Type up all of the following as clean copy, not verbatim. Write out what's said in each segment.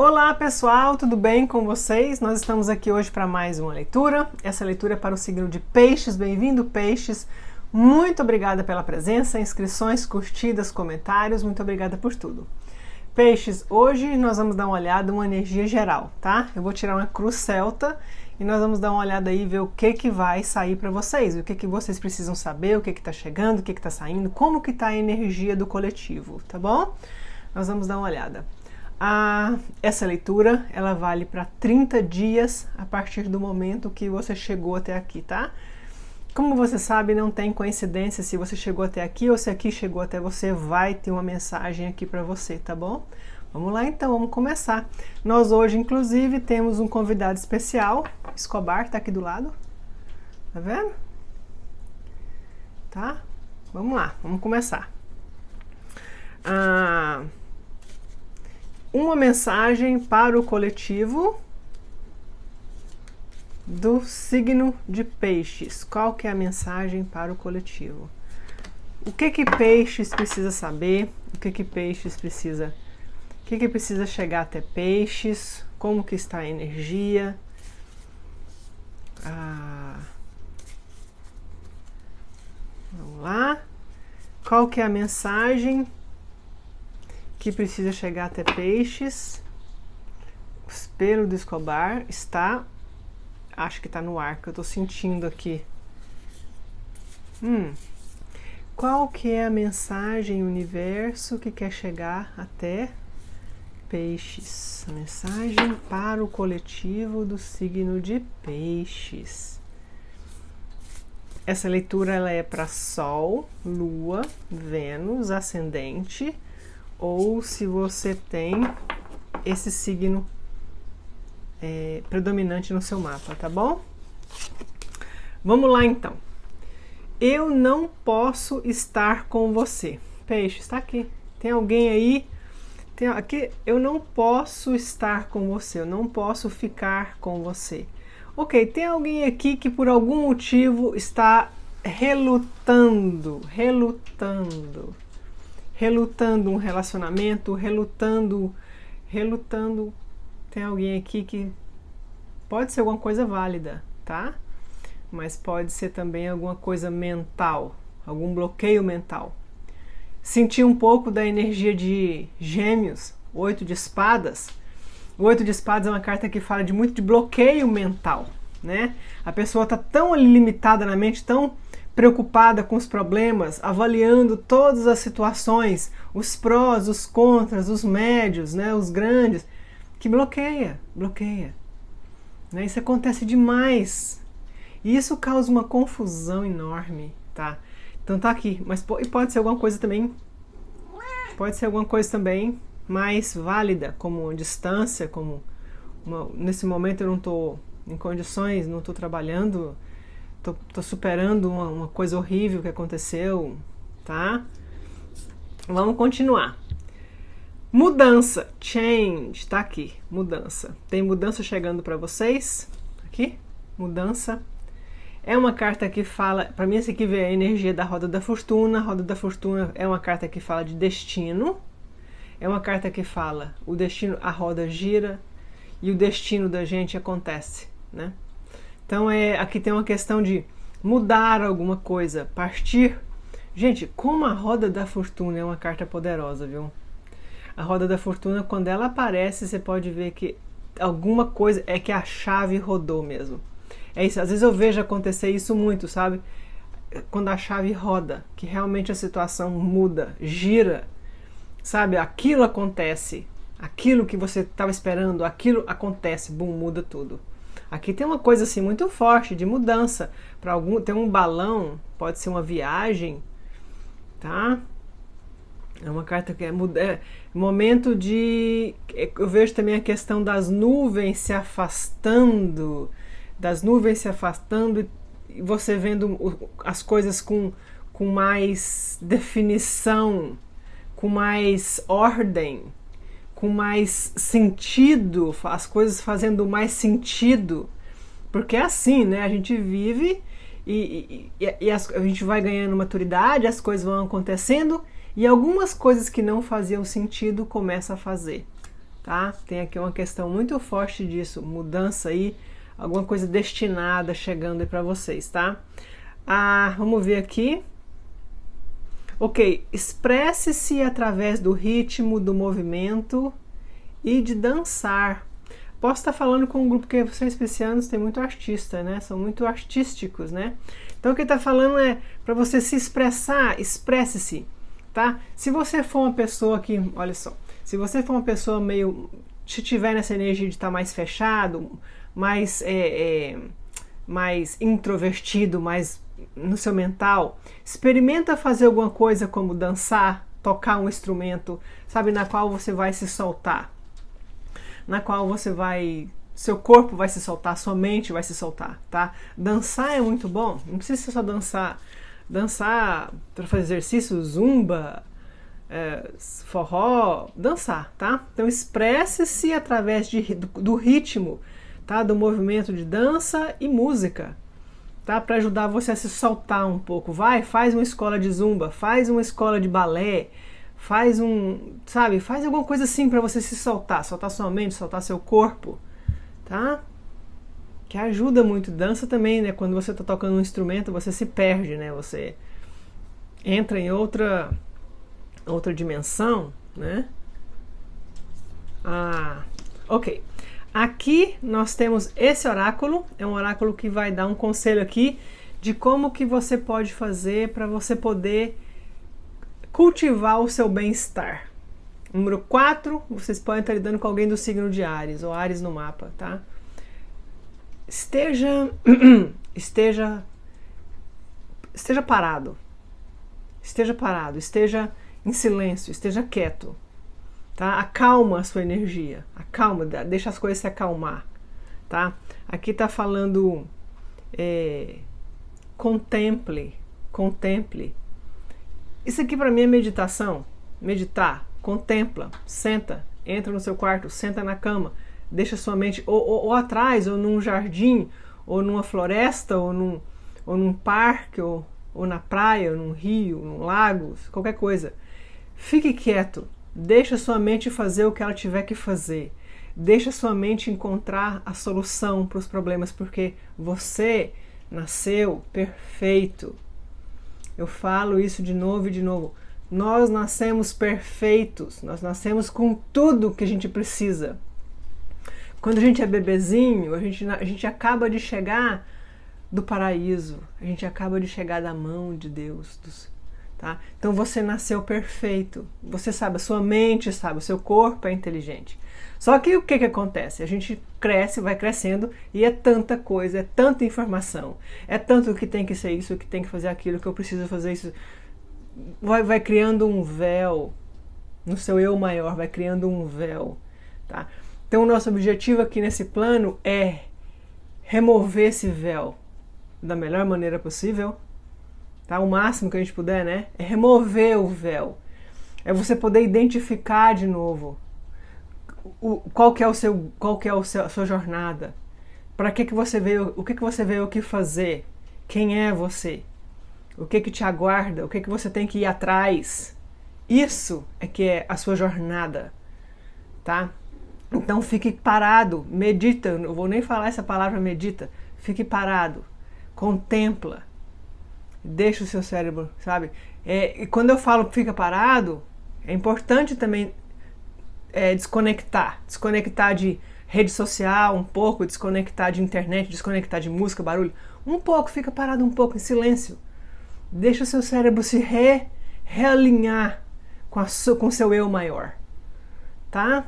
Olá pessoal, tudo bem com vocês? Nós estamos aqui hoje para mais uma leitura. Essa leitura é para o signo de Peixes. Bem-vindo, Peixes. Muito obrigada pela presença, inscrições, curtidas, comentários. Muito obrigada por tudo. Peixes, hoje nós vamos dar uma olhada, uma energia geral, tá? Eu vou tirar uma cruz celta e nós vamos dar uma olhada aí e ver o que vai sair para vocês, o que vocês precisam saber, o que está chegando, o que está saindo, como que está a energia do coletivo, tá bom? Nós vamos dar uma olhada. Essa leitura, ela vale para 30 dias a partir do momento que você chegou até aqui, tá? Como você sabe, não tem coincidência se você chegou até aqui ou se aqui chegou até você, vai ter uma mensagem aqui para você, tá bom? Vamos lá então, vamos começar. Nós hoje, inclusive, temos um convidado especial, Escobar, tá aqui do lado, tá vendo? Tá? Vamos lá, vamos começar. Uma mensagem para o coletivo do signo de Peixes. Qual que é a mensagem para o coletivo? O que Peixes precisa saber? O que Peixes precisa? O que precisa chegar até Peixes? Como que está a energia? Vamos lá. Qual que é a mensagem que precisa chegar até Peixes? O espelho do Escobar está, acho que está no ar, que eu estou sentindo aqui. Qual que é a mensagem, universo, que quer chegar até Peixes? A mensagem para o coletivo do signo de Peixes. Essa leitura ela é para Sol, Lua, Vênus, Ascendente, ou se você tem esse signo predominante no seu mapa, tá bom? Vamos lá então. Eu não posso estar com você. Peixe, está aqui. Tem alguém aí? Aqui, eu não posso estar com você, eu não posso ficar com você. Ok, tem alguém aqui que por algum motivo está relutando um relacionamento, relutando. Tem alguém aqui que pode ser alguma coisa válida, tá? Mas pode ser também alguma coisa mental, algum bloqueio mental. Sentir um pouco da energia de Gêmeos, 8 de espadas. O 8 de espadas é uma carta que fala muito de bloqueio mental, né? A pessoa está tão limitada na mente, tão preocupada com os problemas, avaliando todas as situações, os prós, os contras, os médios, né, os grandes, que bloqueia. Né? Isso acontece demais. E isso causa uma confusão enorme, tá? Então tá aqui, mas pode ser alguma coisa também, mais válida, como uma distância, nesse momento eu não estou em condições, não estou trabalhando, tô superando uma coisa horrível que aconteceu, tá? Vamos continuar. Mudança, change, tá aqui, mudança. Tem mudança chegando para vocês, aqui, mudança. É uma carta que fala, para mim esse aqui vê a energia da Roda da Fortuna. A Roda da Fortuna é uma carta que fala de destino. É uma carta que fala, o destino, a roda gira e o destino da gente acontece, né? Então aqui tem uma questão de mudar alguma coisa, partir. Gente, como a Roda da Fortuna é uma carta poderosa, viu? A Roda da Fortuna, quando ela aparece, você pode ver que alguma coisa é que a chave rodou mesmo. É isso, às vezes eu vejo acontecer isso muito, sabe? Quando a chave roda, que realmente a situação muda, gira, sabe? Aquilo acontece, aquilo que você estava esperando, aquilo acontece, bum, muda tudo. Aqui tem uma coisa assim muito forte de mudança. Tem um balão, pode ser uma viagem, tá? É uma carta que é momento de... Eu vejo também a questão das nuvens se afastando, e você vendo as coisas com mais definição, com mais ordem, com mais sentido, as coisas fazendo mais sentido, porque é assim, né? A gente vive e a gente vai ganhando maturidade, as coisas vão acontecendo e algumas coisas que não faziam sentido começam a fazer, tá? Tem aqui uma questão muito forte disso, mudança aí, alguma coisa destinada chegando aí para vocês, tá? Vamos ver aqui. Ok, expresse-se através do ritmo, do movimento e de dançar. Posso estar falando com um grupo que vocês piscianos tem muito artista, né? São muito artísticos, né? Então o que está falando é para você se expressar, expresse-se, tá? Se você for uma pessoa que, olha só, se você for uma pessoa meio, se tiver nessa energia de estar mais fechado, mais introvertido, mais no seu mental, experimenta fazer alguma coisa como dançar, tocar um instrumento, sabe, na qual você vai se soltar, na qual você vai, seu corpo vai se soltar, sua mente vai se soltar, tá? Dançar é muito bom, não precisa ser só dançar para fazer exercício, zumba, forró, dançar, tá? Então expresse-se através do ritmo, tá? Do movimento de dança e música, tá? Para ajudar você a se soltar um pouco. Faz uma escola de zumba, faz uma escola de balé, faz faz alguma coisa assim para você se soltar sua mente, soltar seu corpo, tá? Que ajuda muito. Dança também, né? Quando você tá tocando um instrumento, você se perde, né? Você entra em outra dimensão, né? Ok. Aqui nós temos esse oráculo, é um oráculo que vai dar um conselho aqui de como que você pode fazer para você poder cultivar o seu bem-estar. Número 4, vocês podem estar lidando com alguém do signo de Áries, ou Áries no mapa, tá? Esteja parado. Esteja parado, esteja em silêncio, esteja quieto. Tá? Acalma a sua energia, acalma, deixa as coisas se acalmar, tá? Aqui tá falando contemple. Isso aqui para mim é meditação, meditar, contempla, senta, entra no seu quarto, senta na cama, deixa sua mente ou atrás, ou num jardim, ou numa floresta, ou num parque, ou na praia, ou num rio, num lago, qualquer coisa. Fique quieto. Deixa sua mente fazer o que ela tiver que fazer. Deixa sua mente encontrar a solução para os problemas, porque você nasceu perfeito. Eu falo isso de novo e de novo. Nós nascemos perfeitos. Nós nascemos com tudo que a gente precisa. Quando a gente é bebezinho, a gente acaba de chegar do paraíso. A gente acaba de chegar da mão de Deus, tá? Então você nasceu perfeito, você sabe, a sua mente sabe, o seu corpo é inteligente. Só que o que acontece? A gente cresce, vai crescendo e é tanta coisa, é tanta informação, é tanto que tem que ser isso, que tem que fazer aquilo, que eu preciso fazer isso. Vai criando um véu no seu eu maior, vai criando um véu, tá? Então o nosso objetivo aqui nesse plano é remover esse véu da melhor maneira possível, tá? O máximo que a gente puder, né? É remover o véu. É você poder identificar de novo qual que é a sua jornada. Para que você veio, o que você veio aqui fazer? Quem é você? O que te aguarda? O que você tem que ir atrás? Isso é que é a sua jornada, tá? Então fique parado, medita, eu não vou nem falar essa palavra medita, fique parado, contempla. Deixa o seu cérebro, sabe? E quando eu falo fica parado, é importante também desconectar de rede social um pouco, desconectar de internet, desconectar de música, barulho, um pouco, fica parado um pouco em silêncio. Deixa o seu cérebro se realinhar com o seu eu maior, tá?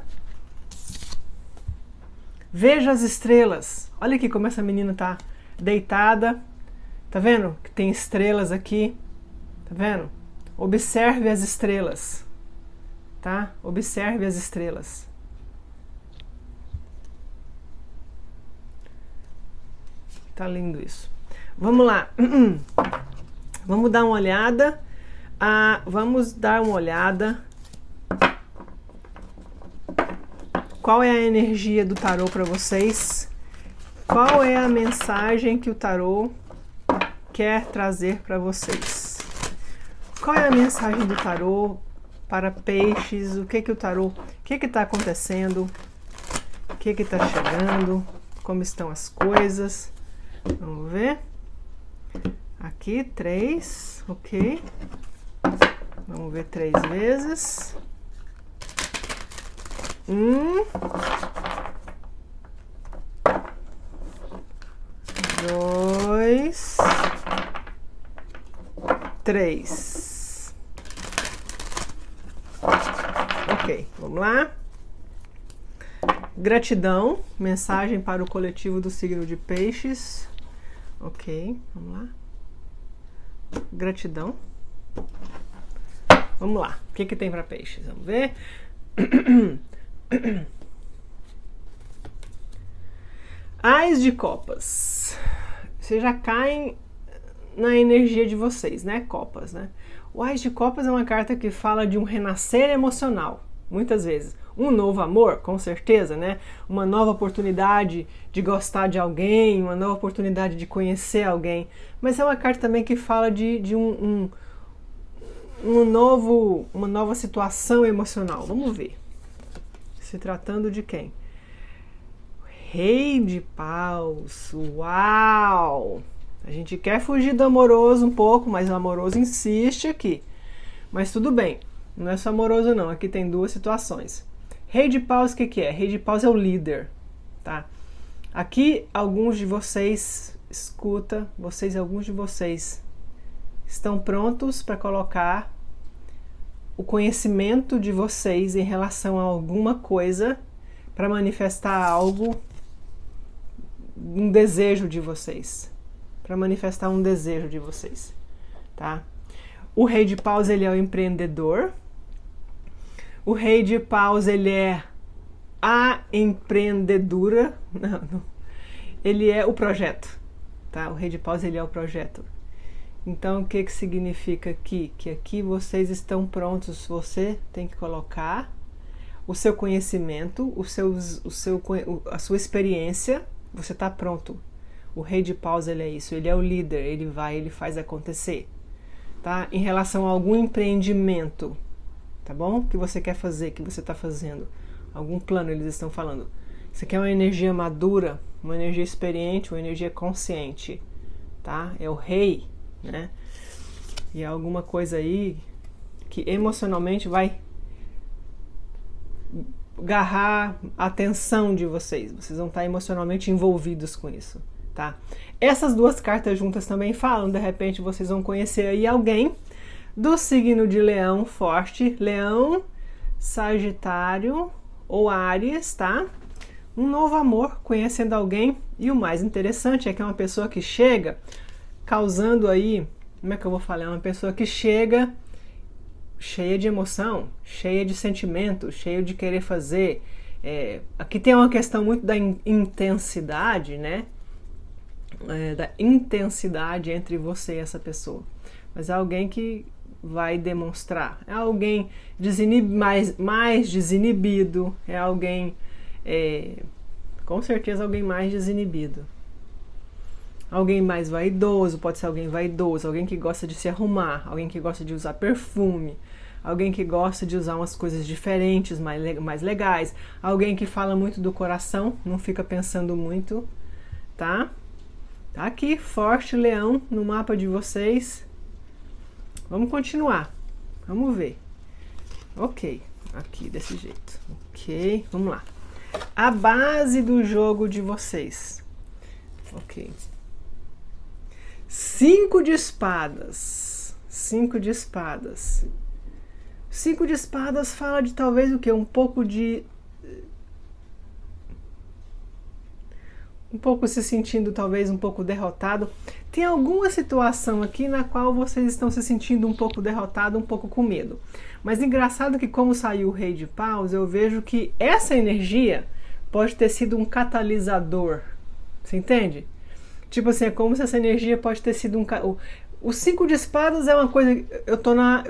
Veja as estrelas. Olha aqui como essa menina tá deitada. Tá vendo que tem estrelas aqui? Tá vendo? Observe as estrelas, tá? Observe as estrelas. Tá lindo isso. Vamos lá. Vamos dar uma olhada. Vamos dar uma olhada. Qual é a energia do tarô para vocês? Qual é a mensagem que o tarô quer trazer para vocês? Qual é a mensagem do tarô para peixes? O que o que está acontecendo? O que está chegando? Como estão as coisas? Vamos ver. Aqui, 3, ok. Vamos ver 3 vezes. 1, 2, 3. Ok, vamos lá. Gratidão, mensagem para o coletivo do signo de Peixes. Ok, vamos lá. Gratidão. Vamos lá, o que tem para Peixes? Vamos ver. Ás de Copas. Vocês já caem na energia de vocês, né? Copas, né? O Ás de Copas é uma carta que fala de um renascer emocional, muitas vezes. Um novo amor, com certeza, né? Uma nova oportunidade de gostar de alguém, uma nova oportunidade de conhecer alguém. Mas é uma carta também que fala de uma nova situação emocional. Vamos ver. Se tratando de quem? Rei de Paus. Uau! A gente quer fugir do amoroso um pouco, mas o amoroso insiste aqui. Mas tudo bem, não é só amoroso não, aqui tem 2 situações. Rei de Paus, o que é? Rei de Paus é o líder, tá? Aqui alguns de vocês, alguns de vocês estão prontos para colocar o conhecimento de vocês em relação a alguma coisa para manifestar algo, um desejo de vocês, para manifestar um desejo de vocês, tá? O Rei de Paus, ele é o empreendedor. O Rei de Paus, ele é a empreendedora. Não. Ele é o projeto, tá? O Rei de Paus, ele é o projeto. Então, o que significa aqui? Que aqui vocês estão prontos, você tem que colocar o seu conhecimento, a sua experiência, você está pronto. O Rei de Paus, ele é isso, ele é o líder, ele faz acontecer, tá? Em relação a algum empreendimento, tá bom? Que você quer fazer, que você está fazendo, algum plano eles estão falando. Isso aqui é uma energia madura, uma energia experiente, uma energia consciente, tá? É o rei, né? E é alguma coisa aí que emocionalmente vai agarrar a atenção de vocês. Vocês vão estar emocionalmente envolvidos com isso, tá? Essas 2 cartas juntas também falam, de repente vocês vão conhecer aí alguém do signo de Leão forte, Leão, Sagitário ou Áries, tá? Um novo amor, conhecendo alguém, e o mais interessante é que é uma pessoa que chega causando aí, como é que eu vou falar? É uma pessoa que chega cheia de emoção, cheia de sentimento, cheia de querer fazer. Aqui tem uma questão muito da intensidade, né? Da intensidade entre você e essa pessoa. Mas é alguém que vai demonstrar. É alguém mais desinibido, é alguém, com certeza alguém mais desinibido. Alguém mais vaidoso, pode ser alguém vaidoso, alguém que gosta de se arrumar, alguém que gosta de usar perfume, alguém que gosta de usar umas coisas diferentes, mais legais, alguém que fala muito do coração, não fica pensando muito, tá? Tá aqui, forte Leão no mapa de vocês. Vamos continuar, vamos ver. Ok, aqui desse jeito, ok, vamos lá. A base do jogo de vocês, ok. 5 de espadas. 5 de espadas. 5 de espadas fala de talvez o que? Um pouco se sentindo talvez um pouco derrotado. Tem alguma situação aqui na qual vocês estão se sentindo um pouco derrotado, um pouco com medo. Mas engraçado que como saiu o Rei de Paus, eu vejo que essa energia pode ter sido um catalisador. Você entende? Tipo assim, é como se essa energia pode ter sido o 5 de espadas é uma coisa. Eu tô na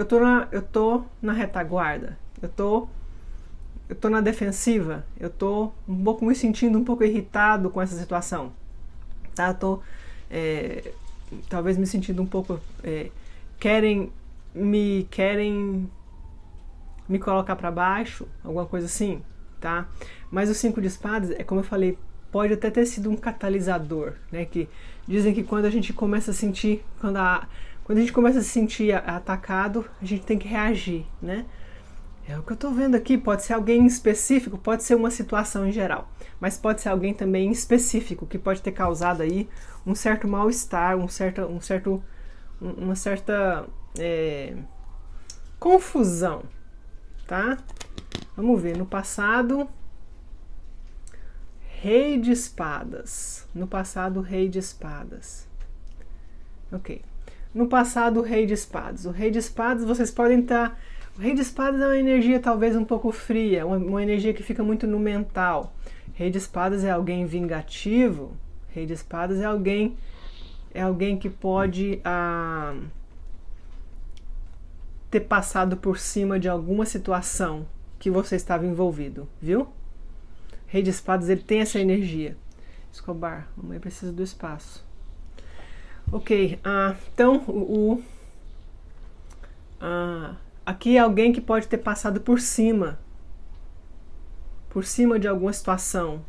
retaguarda. Eu tô na defensiva. Eu tô um pouco me sentindo um pouco irritado com essa situação. Tá? Eu tô talvez me sentindo um pouco. Querem me colocar para baixo, alguma coisa assim, tá? Mas o 5 de espadas, é como eu falei, pode até ter sido um catalisador, né? Que dizem que quando a gente começa a sentir, quando a gente começa a se sentir atacado, a gente tem que reagir, né? É o que eu tô vendo aqui, pode ser alguém específico, pode ser uma situação em geral, mas pode ser alguém também específico, que pode ter causado aí um certo mal-estar, uma certa confusão, tá? Vamos ver, no passado, Rei de Espadas. No passado, Rei de Espadas. Ok. No passado, Rei de Espadas. O Rei de Espadas, vocês podem estar... O Rei de Espadas é uma energia talvez um pouco fria, uma energia que fica muito no mental. Rei de Espadas é alguém vingativo. Rei de Espadas é alguém que pode ter passado por cima de alguma situação que você estava envolvido, viu? Rei de Espadas, ele tem essa energia. Escobar, mamãe precisa do espaço. Ok, então aqui é alguém que pode ter passado por cima de alguma situação.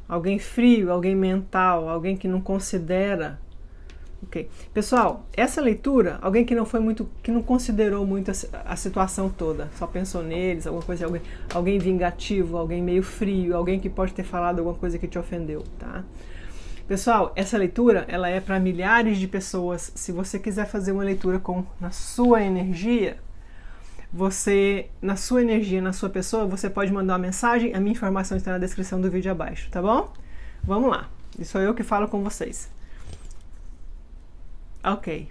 Alguém frio, alguém mental, alguém que não considera. Ok, pessoal, essa leitura, alguém que não considerou muito a situação toda, só pensou neles, alguma coisa, alguém vingativo, alguém meio frio, alguém que pode ter falado alguma coisa que te ofendeu, tá? Pessoal, essa leitura, ela é para milhares de pessoas. Se você quiser fazer uma leitura na sua energia, na sua pessoa, você pode mandar uma mensagem, a minha informação está na descrição do vídeo abaixo, tá bom? Vamos lá, e sou eu que falo com vocês. Ok.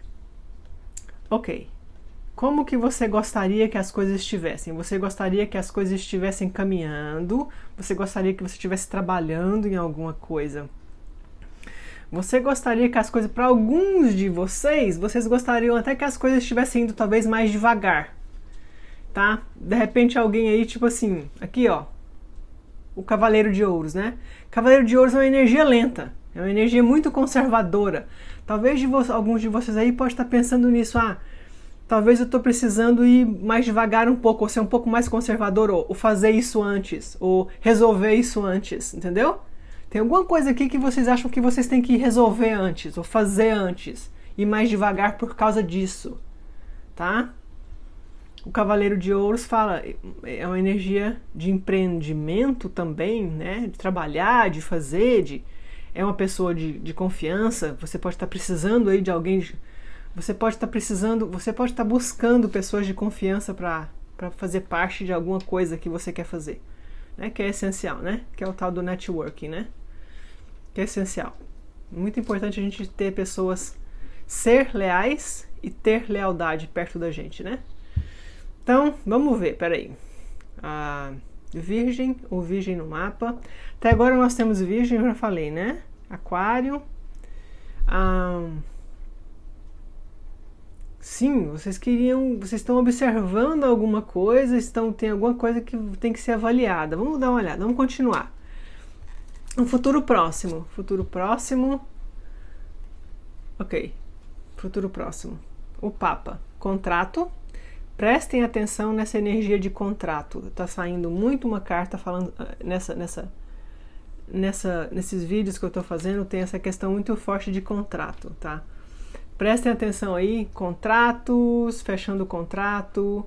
Como que você gostaria que as coisas estivessem? Você gostaria que as coisas estivessem caminhando? Você gostaria que você estivesse trabalhando em alguma coisa? Você gostaria que as coisas, para alguns de vocês gostariam até que as coisas estivessem indo talvez mais devagar, tá? De repente alguém aí, tipo assim, aqui ó, o Cavaleiro de Ouros, né? Cavaleiro de Ouros é uma energia lenta, é uma energia muito conservadora. Talvez alguns de vocês aí podem estar pensando nisso, talvez eu estou precisando ir mais devagar um pouco, ou ser um pouco mais conservador, ou fazer isso antes, ou resolver isso antes, entendeu? Tem alguma coisa aqui que vocês acham que vocês têm que resolver antes, ou fazer antes, ir mais devagar por causa disso, tá? O Cavaleiro de Ouros fala, é uma energia de empreendimento também, né? De trabalhar, de fazer, é uma pessoa de confiança. Você pode estar precisando aí de alguém, você pode estar buscando pessoas de confiança para fazer parte de alguma coisa que você quer fazer, né? Que é essencial, né? Que é o tal do networking, né? Que é essencial. Muito importante a gente ter pessoas, ser leais e ter lealdade perto da gente, né? Então, vamos ver, peraí. Virgem, ou Virgem no mapa. Até agora nós temos Virgem, eu já falei, né? Aquário. Sim, vocês estão observando alguma coisa, tem alguma coisa que tem que ser avaliada. Vamos dar uma olhada, vamos continuar. Um futuro próximo. Ok. Futuro próximo. O Papa. Contrato. Prestem atenção nessa energia de contrato. Tá saindo muito uma carta falando nesses vídeos que eu tô fazendo, tem essa questão muito forte de contrato, tá? Prestem atenção aí, contratos, fechando o contrato,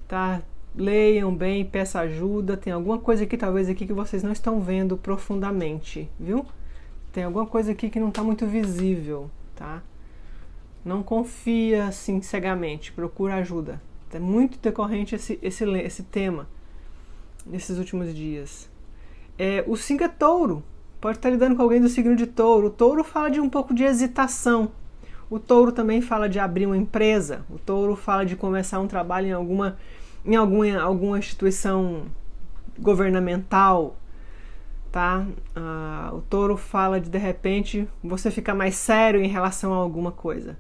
tá? Leiam bem, peça ajuda. Tem alguma coisa aqui, talvez aqui, que vocês não estão vendo profundamente, viu? Tem alguma coisa aqui que não tá muito visível, tá? Não confia assim cegamente, procura ajuda. É muito decorrente esse tema nesses últimos dias. O 5 é touro. Pode estar lidando com alguém do signo de touro. O touro fala de um pouco de hesitação. O touro também fala de abrir uma empresa. O touro fala de começar um trabalho em alguma instituição governamental, tá? O touro fala de repente, você ficar mais sério em relação a alguma coisa,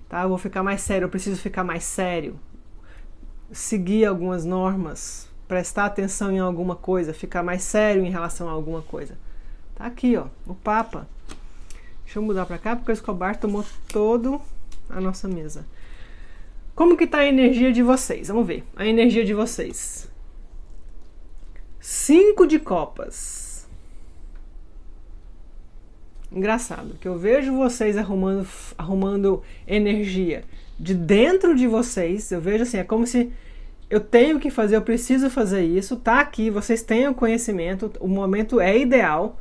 tá? Eu vou ficar mais sério, eu preciso ficar mais sério. Seguir algumas normas, prestar atenção em alguma coisa, ficar mais sério em relação a alguma coisa. Tá aqui, ó, o Papa. Deixa eu mudar para cá, porque o Escobar tomou toda a nossa mesa. Como que tá a energia de vocês? Vamos ver. A energia de vocês. 5 de copas. Engraçado, que eu vejo vocês arrumando energia de dentro de vocês. Eu vejo assim, é como se eu tenho que fazer, eu preciso fazer isso, tá aqui, vocês têm o conhecimento, o momento é ideal,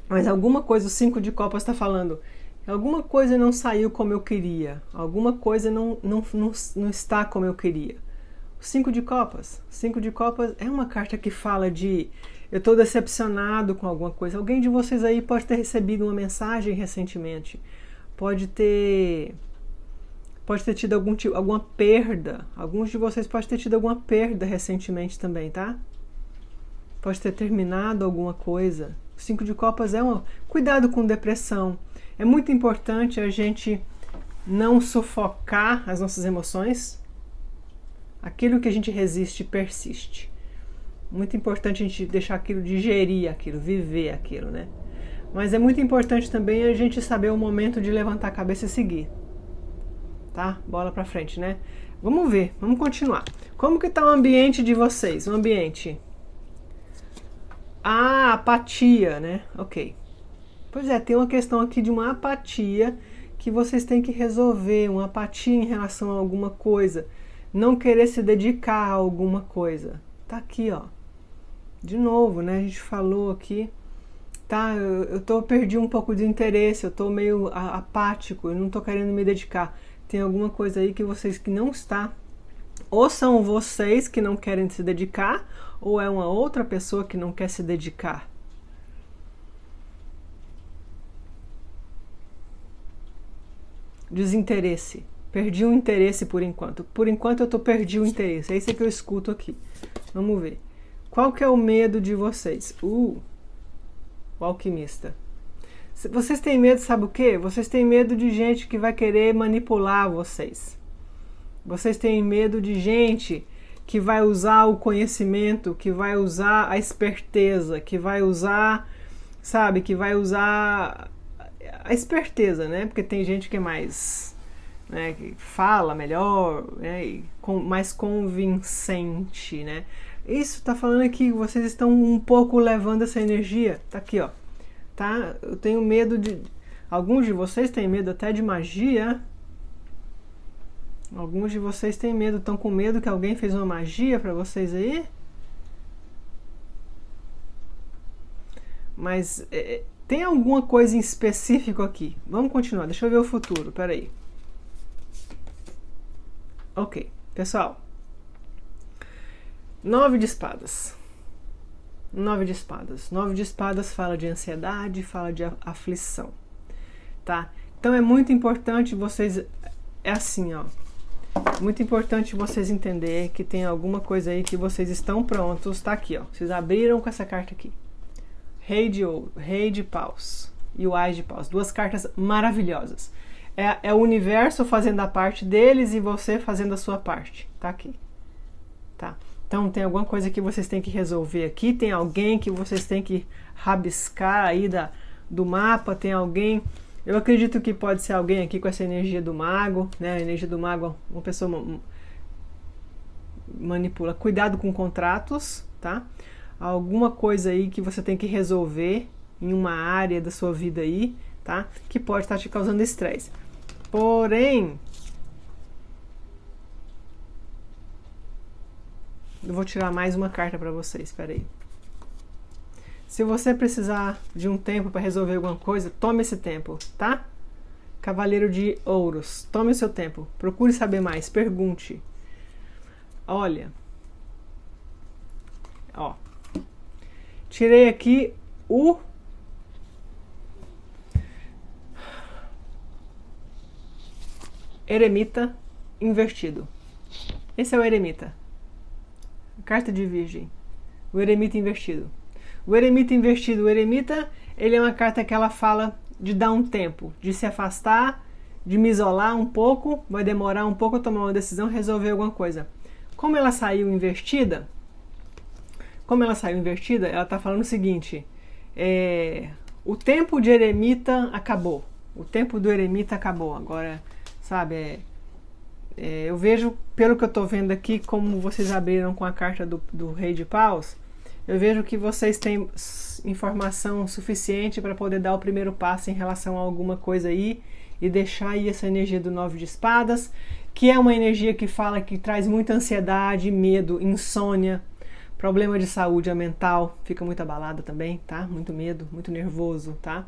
mas alguma coisa, o 5 de copas está falando, alguma coisa não saiu como eu queria, alguma coisa não está como eu queria. O 5 de copas é uma carta que fala de eu estou decepcionado com alguma coisa. Alguém de vocês aí pode ter recebido uma mensagem recentemente, pode ter tido alguma perda. Alguns de vocês podem ter tido alguma perda recentemente também, tá? Pode ter terminado alguma coisa. O 5 de copas é cuidado com depressão. É muito importante a gente não sufocar as nossas emoções. Aquilo que a gente resiste persiste. Muito importante a gente deixar aquilo, digerir aquilo, viver aquilo, né? Mas é muito importante também a gente saber o momento de levantar a cabeça e seguir. Tá? Bola pra frente, né? Vamos ver, vamos continuar. Como que tá o ambiente de vocês? O ambiente. Ah, apatia, né? Ok. Pois é, tem uma questão aqui de uma apatia que vocês têm que resolver, uma apatia em relação a alguma coisa. Não querer se dedicar a alguma coisa. Tá aqui, ó. De novo, né? A gente falou aqui. Tá, perdi um pouco de interesse, eu tô meio apático, eu não tô querendo me dedicar. Tem alguma coisa aí que vocês que não está. Ou são vocês que não querem se dedicar, ou é uma outra pessoa que não quer se dedicar. Desinteresse. Perdi o interesse por enquanto. Por enquanto eu perdi o interesse. É isso que eu escuto aqui. Vamos ver. Qual que é o medo de vocês? O alquimista. Vocês têm medo, sabe o quê? Vocês têm medo de gente que vai querer manipular vocês. Vocês têm medo de gente que vai usar o conhecimento, que vai usar a esperteza, que vai usar, sabe, que vai usar a esperteza, né? Porque tem gente que é mais, né, que fala melhor, né, e mais convincente, né? Isso tá falando aqui que vocês estão um pouco levando essa energia. Tá aqui, ó. Tá? Eu tenho medo de... Alguns de vocês têm medo até de magia. Alguns de vocês têm medo, estão com medo que alguém fez uma magia pra vocês aí. Mas tem alguma coisa em específico aqui. Vamos continuar, deixa eu ver o futuro, peraí. Ok, pessoal. 9 de espadas. 9 de espadas. 9 de espadas fala de ansiedade, fala de aflição, tá? Então é muito importante vocês... É assim, ó. Muito importante vocês entenderem que tem alguma coisa aí que vocês estão prontos. Tá aqui, ó. Vocês abriram com essa carta aqui. Rei de ouro, Rei de paus e o Ás de paus. Duas cartas maravilhosas. É o universo fazendo a parte deles e você fazendo a sua parte. Tá aqui. Tá? Então tem alguma coisa que vocês têm que resolver aqui, tem alguém que vocês têm que rabiscar aí do mapa, tem alguém... Eu acredito que pode ser alguém aqui com essa energia do mago, né? A energia do mago, uma pessoa manipula. Cuidado com contratos, tá? Alguma coisa aí que você tem que resolver em uma área da sua vida aí, tá? Que pode estar te causando estresse. Porém... Eu vou tirar mais uma carta para vocês, espera aí. Se você precisar de um tempo para resolver alguma coisa, tome esse tempo, tá? Cavaleiro de Ouros, tome o seu tempo. Procure saber mais, pergunte. Olha. Ó. Tirei aqui o... Eremita invertido. Esse é o Eremita. Carta de Virgem. O Eremita invertido. O Eremita invertido. O Eremita, ele é uma carta que ela fala de dar um tempo, de se afastar, de me isolar um pouco, vai demorar um pouco a tomar uma decisão, resolver alguma coisa. Como ela saiu invertida, ela está falando o seguinte, o tempo de Eremita acabou. O tempo do Eremita acabou. Agora, sabe, Eu vejo, pelo que eu estou vendo aqui, como vocês abriram com a carta do Rei de Paus, eu vejo que vocês têm informação suficiente para poder dar o primeiro passo em relação a alguma coisa aí e deixar aí essa energia do 9 de espadas, que é uma energia que fala que traz muita ansiedade, medo, insônia, problema de saúde mental, fica muito abalada também, tá? Muito medo, muito nervoso, tá?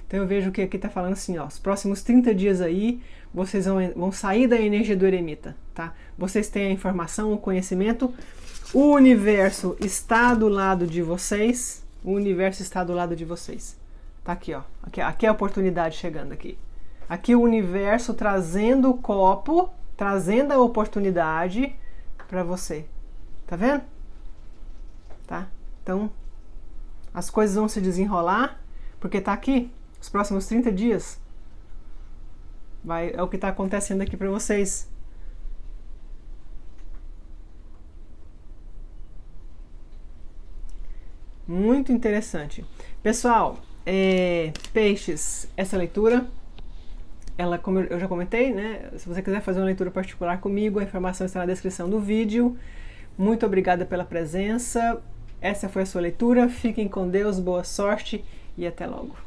Então eu vejo que aqui tá falando assim, ó, os próximos 30 dias aí, vocês vão sair da energia do eremita, tá? Vocês têm a informação, o conhecimento, o universo está do lado de vocês, o universo está do lado de vocês. Tá aqui, ó, aqui é a oportunidade chegando aqui. Aqui o universo trazendo o copo, trazendo a oportunidade para você. Tá vendo? Tá? Então, as coisas vão se desenrolar, porque tá aqui, os próximos 30 dias. É o que está acontecendo aqui para vocês. Muito interessante. Pessoal, peixes, essa leitura, ela, como eu já comentei, né? Se você quiser fazer uma leitura particular comigo, a informação está na descrição do vídeo. Muito obrigada pela presença. Essa foi a sua leitura. Fiquem com Deus, boa sorte e até logo.